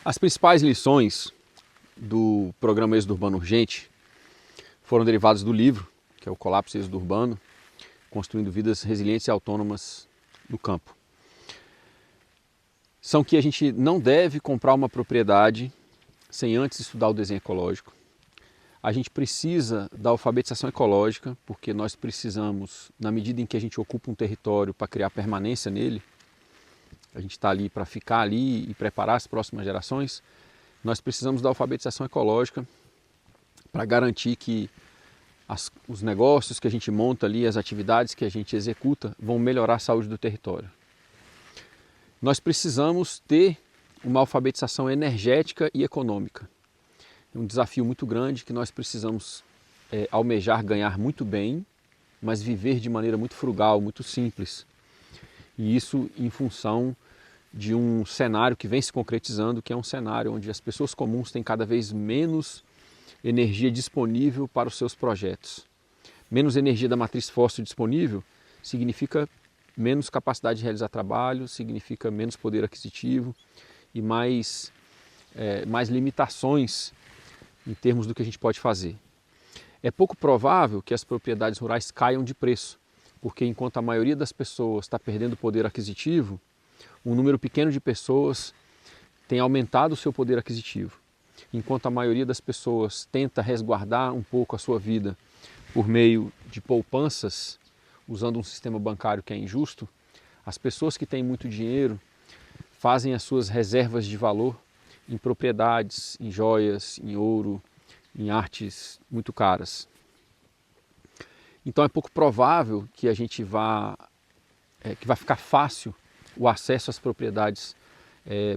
As principais lições do programa Êxodo Urbano Urgente foram derivadas do livro, que é o Colapso Êxodo Urbano, Construindo Vidas Resilientes e Autônomas no Campo. São que a gente não deve comprar uma propriedade sem antes estudar o desenho ecológico. A gente precisa da alfabetização ecológica, porque nós precisamos, na medida em que a gente ocupa um território, para criar permanência nele, a gente está ali para ficar ali e preparar as próximas gerações, nós precisamos da alfabetização ecológica para garantir que os negócios que a gente monta ali, as atividades que a gente executa, vão melhorar a saúde do território. Nós precisamos ter uma alfabetização energética e econômica. É um desafio muito grande que nós precisamos almejar ganhar muito bem, mas viver de maneira muito frugal, muito simples. E isso em função de um cenário que vem se concretizando, que é um cenário onde as pessoas comuns têm cada vez menos energia disponível para os seus projetos. Menos energia da matriz fóssil disponível significa menos capacidade de realizar trabalho, significa menos poder aquisitivo e mais limitações em termos do que a gente pode fazer. É pouco provável que as propriedades rurais caiam de preço, porque enquanto a maioria das pessoas está perdendo poder aquisitivo, um número pequeno de pessoas tem aumentado o seu poder aquisitivo. Enquanto a maioria das pessoas tenta resguardar um pouco a sua vida por meio de poupanças, usando um sistema bancário que é injusto, as pessoas que têm muito dinheiro fazem as suas reservas de valor em propriedades, em joias, em ouro, em artes muito caras. Então é pouco provável que a gente que vai ficar fácil o acesso às propriedades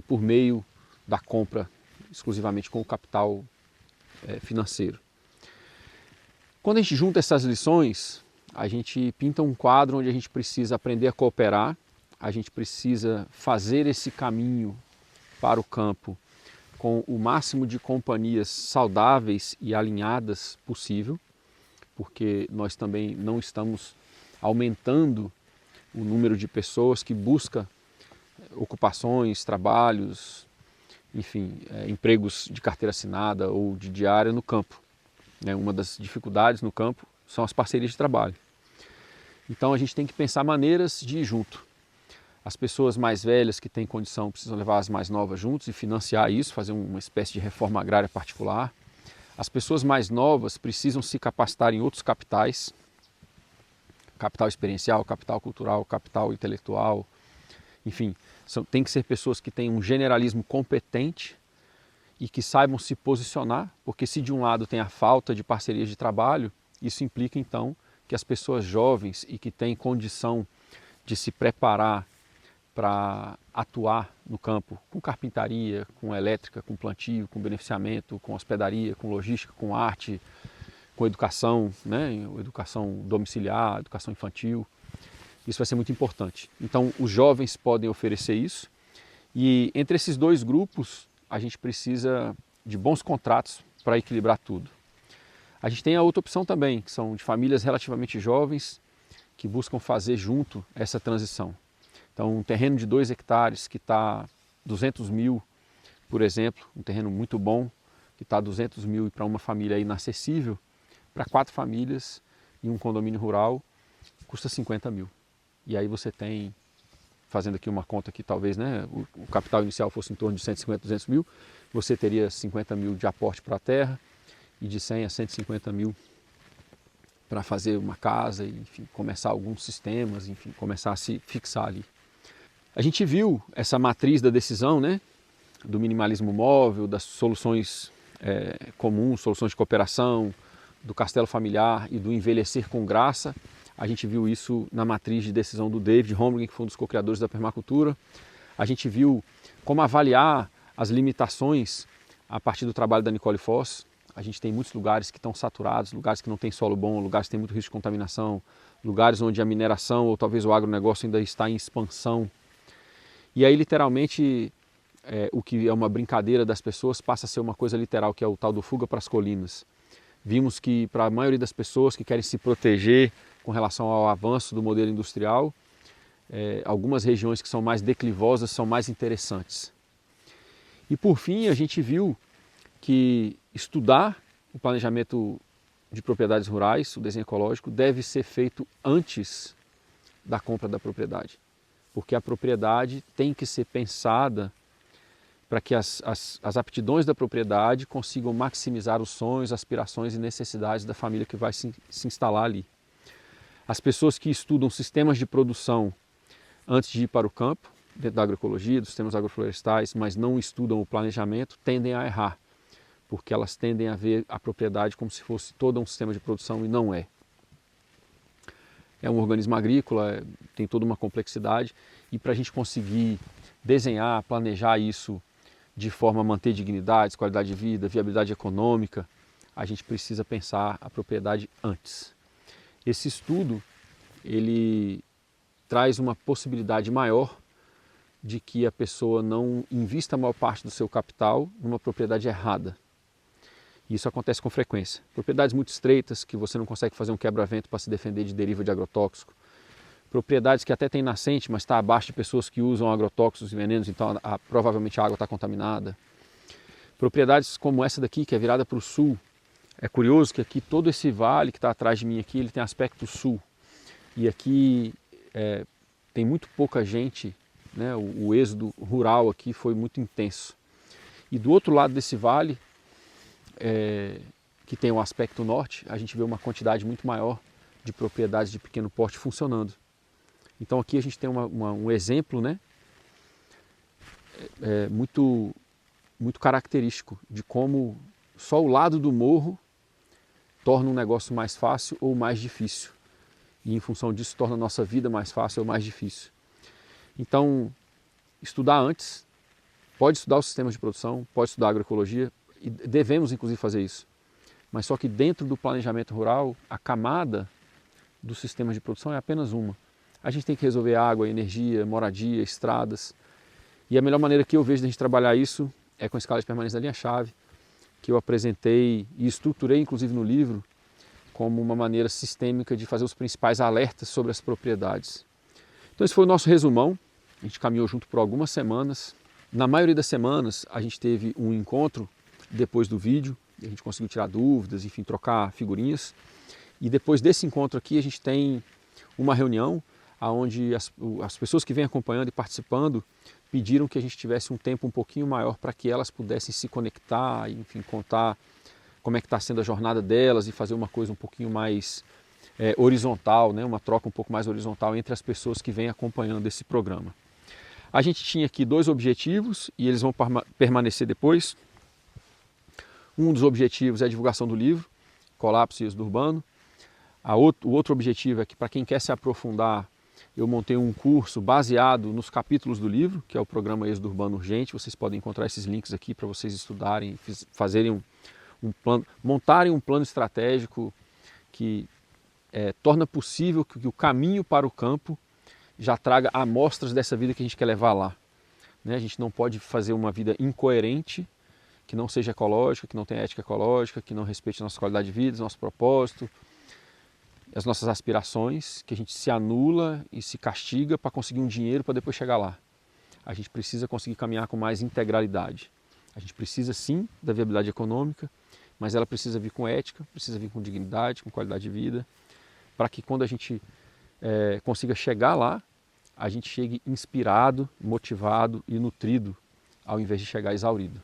por meio da compra exclusivamente com o capital financeiro. Quando a gente junta essas lições, a gente pinta um quadro onde a gente precisa aprender a cooperar, a gente precisa fazer esse caminho para o campo com o máximo de companhias saudáveis e alinhadas possível, porque nós também não estamos aumentando o número de pessoas que busca ocupações, trabalhos, enfim, empregos de carteira assinada ou de diária no campo. Uma das dificuldades no campo são as parcerias de trabalho. Então a gente tem que pensar maneiras de ir junto. As pessoas mais velhas que têm condição precisam levar as mais novas juntos e financiar isso, fazer uma espécie de reforma agrária particular. As pessoas mais novas precisam se capacitar em outros capitais, capital experiencial, capital cultural, capital intelectual, enfim, tem que ser pessoas que tenham um generalismo competente e que saibam se posicionar, porque se de um lado tem a falta de parcerias de trabalho, isso implica então que as pessoas jovens e que têm condição de se preparar para atuar no campo com carpintaria, com elétrica, com plantio, com beneficiamento, com hospedaria, com logística, com arte, com educação, educação domiciliar, educação infantil. Isso vai ser muito importante. Então, os jovens podem oferecer isso e entre esses dois grupos a gente precisa de bons contratos para equilibrar tudo. A gente tem a outra opção também, que são de famílias relativamente jovens que buscam fazer junto essa transição. Então, um terreno de 2 hectares que está 200 mil, por exemplo, um terreno muito bom, que está 200 mil e para uma família inacessível, para 4 famílias em um condomínio rural, custa 50 mil. E aí você tem, fazendo aqui uma conta que talvez o capital inicial fosse em torno de 150, 200 mil, você teria 50 mil de aporte para a terra e de 100 a 150 mil para fazer uma casa, e, enfim, começar alguns sistemas, enfim, começar a se fixar ali. A gente viu essa matriz da decisão, do minimalismo móvel, das soluções comuns, soluções de cooperação, do castelo familiar e do envelhecer com graça. A gente viu isso na matriz de decisão do David Holmgren, que foi um dos co-criadores da permacultura. A gente viu como avaliar as limitações a partir do trabalho da Nicole Foss. A gente tem muitos lugares que estão saturados, lugares que não têm solo bom, lugares que têm muito risco de contaminação, lugares onde a mineração ou talvez o agronegócio ainda está em expansão. E aí, literalmente, o que é uma brincadeira das pessoas passa a ser uma coisa literal, que é o tal do fuga para as colinas. Vimos que para a maioria das pessoas que querem se proteger com relação ao avanço do modelo industrial, algumas regiões que são mais declivosas são mais interessantes. E por fim, a gente viu que estudar o planejamento de propriedades rurais, o desenho ecológico, deve ser feito antes da compra da propriedade, porque a propriedade tem que ser pensada para que as aptidões da propriedade consigam maximizar os sonhos, aspirações e necessidades da família que vai se instalar ali. As pessoas que estudam sistemas de produção antes de ir para o campo, dentro da agroecologia, dos sistemas agroflorestais, mas não estudam o planejamento, tendem a errar, porque elas tendem a ver a propriedade como se fosse todo um sistema de produção e não é. É um organismo agrícola, tem toda uma complexidade e para a gente conseguir desenhar, planejar isso de forma a manter dignidades, qualidade de vida, viabilidade econômica, a gente precisa pensar a propriedade antes. Esse estudo, ele traz uma possibilidade maior de que a pessoa não invista a maior parte do seu capital numa propriedade errada. E isso acontece com frequência. Propriedades muito estreitas, que você não consegue fazer um quebra-vento para se defender de deriva de agrotóxico. Propriedades que até tem nascente, mas está abaixo de pessoas que usam agrotóxicos e venenos, então provavelmente a água está contaminada. Propriedades como essa daqui, que é virada para o sul. É curioso que aqui todo esse vale que está atrás de mim aqui, ele tem aspecto sul. E aqui tem muito pouca gente, né? O êxodo rural aqui foi muito intenso. E do outro lado desse vale, que tem o aspecto norte, a gente vê uma quantidade muito maior de propriedades de pequeno porte funcionando. Então aqui a gente tem um exemplo, né, muito característico de como só o lado do morro torna um negócio mais fácil ou mais difícil. E em função disso torna a nossa vida mais fácil ou mais difícil. Então, estudar antes, pode estudar os sistemas de produção, pode estudar agroecologia, e devemos inclusive fazer isso. Mas só que dentro do planejamento rural, a camada dos sistemas de produção é apenas uma. A gente tem que resolver água, energia, moradia, estradas. E a melhor maneira que eu vejo de a gente trabalhar isso é com a escala de permanência da linha-chave, que eu apresentei e estruturei inclusive no livro, como uma maneira sistêmica de fazer os principais alertas sobre as propriedades. Então esse foi o nosso resumão, a gente caminhou junto por algumas semanas. Na maioria das semanas a gente teve um encontro depois do vídeo, a gente conseguiu tirar dúvidas, enfim, trocar figurinhas. E depois desse encontro aqui a gente tem uma reunião onde as pessoas que vêm acompanhando e participando pediram que a gente tivesse um tempo um pouquinho maior para que elas pudessem se conectar, enfim, contar como é que está sendo a jornada delas e fazer uma coisa um pouquinho mais horizontal, né? Uma troca um pouco mais horizontal entre as pessoas que vêm acompanhando esse programa. A gente tinha aqui 2 objetivos e eles vão permanecer depois. Um dos objetivos é a divulgação do livro, Colapso e Êxodo Urbano. O outro objetivo é que para quem quer se aprofundar, eu montei um curso baseado nos capítulos do livro, que é o programa Êxodo Urbano Urgente. Vocês podem encontrar esses links aqui para vocês estudarem, fazerem um plano, montarem um plano estratégico que torna possível que o caminho para o campo já traga amostras dessa vida que a gente quer levar lá. Né? A gente não pode fazer uma vida incoerente, que não seja ecológica, que não tenha ética ecológica, que não respeite a nossa qualidade de vida, nosso propósito, as nossas aspirações, que a gente se anula e se castiga para conseguir um dinheiro para depois chegar lá. A gente precisa conseguir caminhar com mais integralidade. A gente precisa sim da viabilidade econômica, mas ela precisa vir com ética, precisa vir com dignidade, com qualidade de vida, para que quando a gente consiga chegar lá, a gente chegue inspirado, motivado e nutrido, ao invés de chegar exaurido.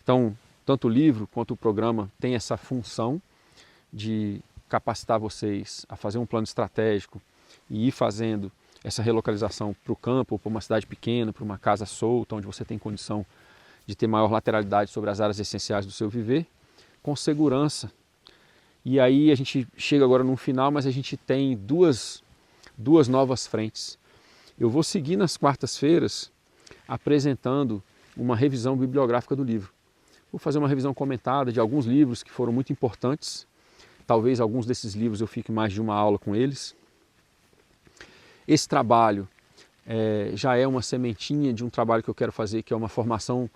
Então, tanto o livro quanto o programa tem essa função de capacitar vocês a fazer um plano estratégico e ir fazendo essa relocalização para o campo, para uma cidade pequena, para uma casa solta, onde você tem condição de ter maior lateralidade sobre as áreas essenciais do seu viver, com segurança. E aí a gente chega agora no final, mas a gente tem duas novas frentes. Eu vou seguir nas quartas-feiras apresentando uma revisão bibliográfica do livro. Vou fazer uma revisão comentada de alguns livros que foram muito importantes. Talvez alguns desses livros eu fique mais de uma aula com eles. Esse trabalho já é uma sementinha de um trabalho que eu quero fazer, que é uma formação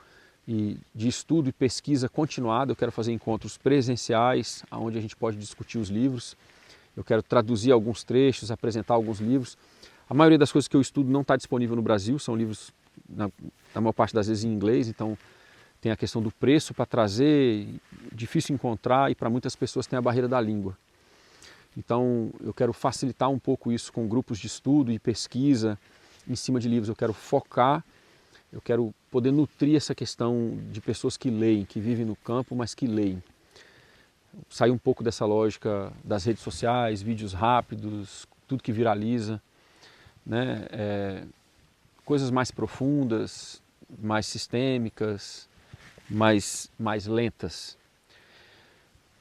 de estudo e pesquisa continuada. Eu quero fazer encontros presenciais, onde a gente pode discutir os livros. Eu quero traduzir alguns trechos, apresentar alguns livros. A maioria das coisas que eu estudo não está disponível no Brasil, são livros, na maior parte das vezes, em inglês, então tem a questão do preço para trazer, difícil encontrar, e para muitas pessoas tem a barreira da língua. Então eu quero facilitar um pouco isso com grupos de estudo e pesquisa em cima de livros. Eu quero focar, eu quero poder nutrir essa questão de pessoas que leem, que vivem no campo, mas que leem. Sair um pouco dessa lógica das redes sociais, vídeos rápidos, tudo que viraliza, né? Coisas mais profundas, mais sistêmicas, mais lentas.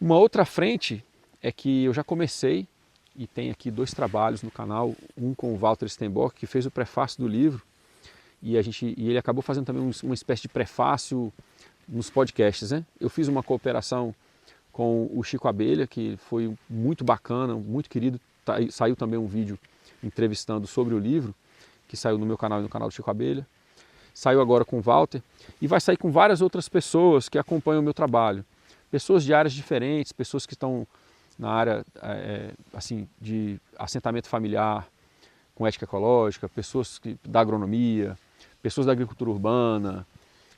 Uma outra frente é que eu já comecei, e tem aqui 2 trabalhos no canal, um com o Walter Stenbock, que fez o prefácio do livro, e ele acabou fazendo também uma espécie de prefácio nos podcasts, né? Eu fiz uma cooperação com o Chico Abelha, que foi muito bacana, muito querido. Saiu também um vídeo entrevistando sobre o livro, que saiu no meu canal e no canal do Chico Abelha. Saiu agora com o Walter, e vai sair com várias outras pessoas que acompanham o meu trabalho. Pessoas de áreas diferentes, pessoas que estão na área assim, de assentamento familiar, com ética ecológica, pessoas da agronomia, pessoas da agricultura urbana.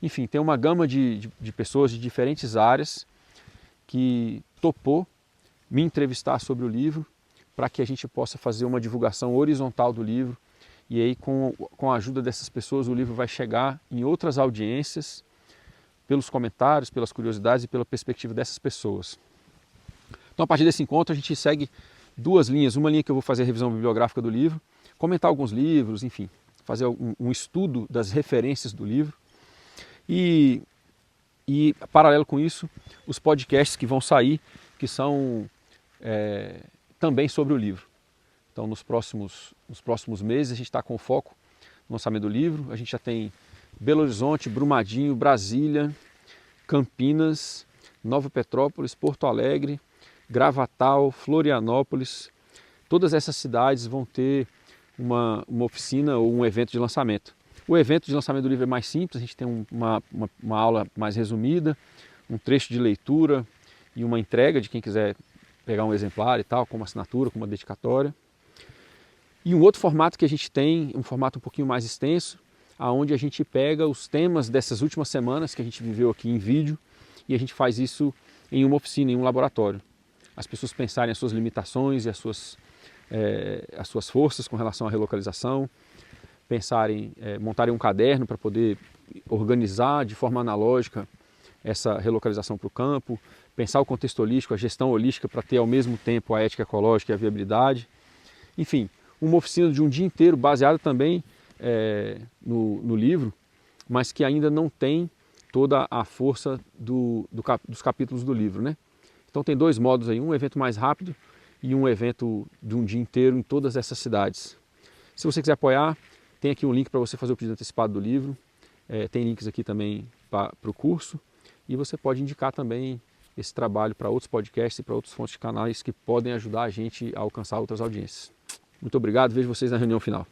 Enfim, tem uma gama de pessoas de diferentes áreas que topou me entrevistar sobre o livro para que a gente possa fazer uma divulgação horizontal do livro. E aí, com a ajuda dessas pessoas, o livro vai chegar em outras audiências, pelos comentários, pelas curiosidades e pela perspectiva dessas pessoas. Então, a partir desse encontro, a gente segue 2 linhas. Uma linha que eu vou fazer a revisão bibliográfica do livro, comentar alguns livros, enfim, fazer um estudo das referências do livro. E, paralelo com isso, os podcasts que vão sair, que são também sobre o livro. Então, nos próximos meses, a gente está com foco no lançamento do livro. A gente já tem Belo Horizonte, Brumadinho, Brasília, Campinas, Nova Petrópolis, Porto Alegre, Gravatal, Florianópolis. Todas essas cidades vão ter uma oficina ou um evento de lançamento. O evento de lançamento do livro é mais simples, a gente tem uma aula mais resumida, um trecho de leitura e uma entrega de quem quiser pegar um exemplar e tal, com uma assinatura, com uma dedicatória. E um outro formato que a gente tem, um formato um pouquinho mais extenso, onde a gente pega os temas dessas últimas semanas que a gente viveu aqui em vídeo e a gente faz isso em uma oficina, em um laboratório. As pessoas pensarem as suas limitações e as suas forças com relação à relocalização, montarem um caderno para poder organizar de forma analógica essa relocalização para o campo, pensar o contexto holístico, a gestão holística para ter ao mesmo tempo a ética ecológica e a viabilidade. Enfim, uma oficina de um dia inteiro baseada também no livro, mas que ainda não tem toda a força dos capítulos do livro, né? Então tem 2 modos aí, um evento mais rápido e um evento de um dia inteiro em todas essas cidades. Se você quiser apoiar, tem aqui um link para você fazer o pedido antecipado do livro, tem links aqui também para o curso, e você pode indicar também esse trabalho para outros podcasts e para outros fontes de canais que podem ajudar a gente a alcançar outras audiências. Muito obrigado, vejo vocês na reunião final.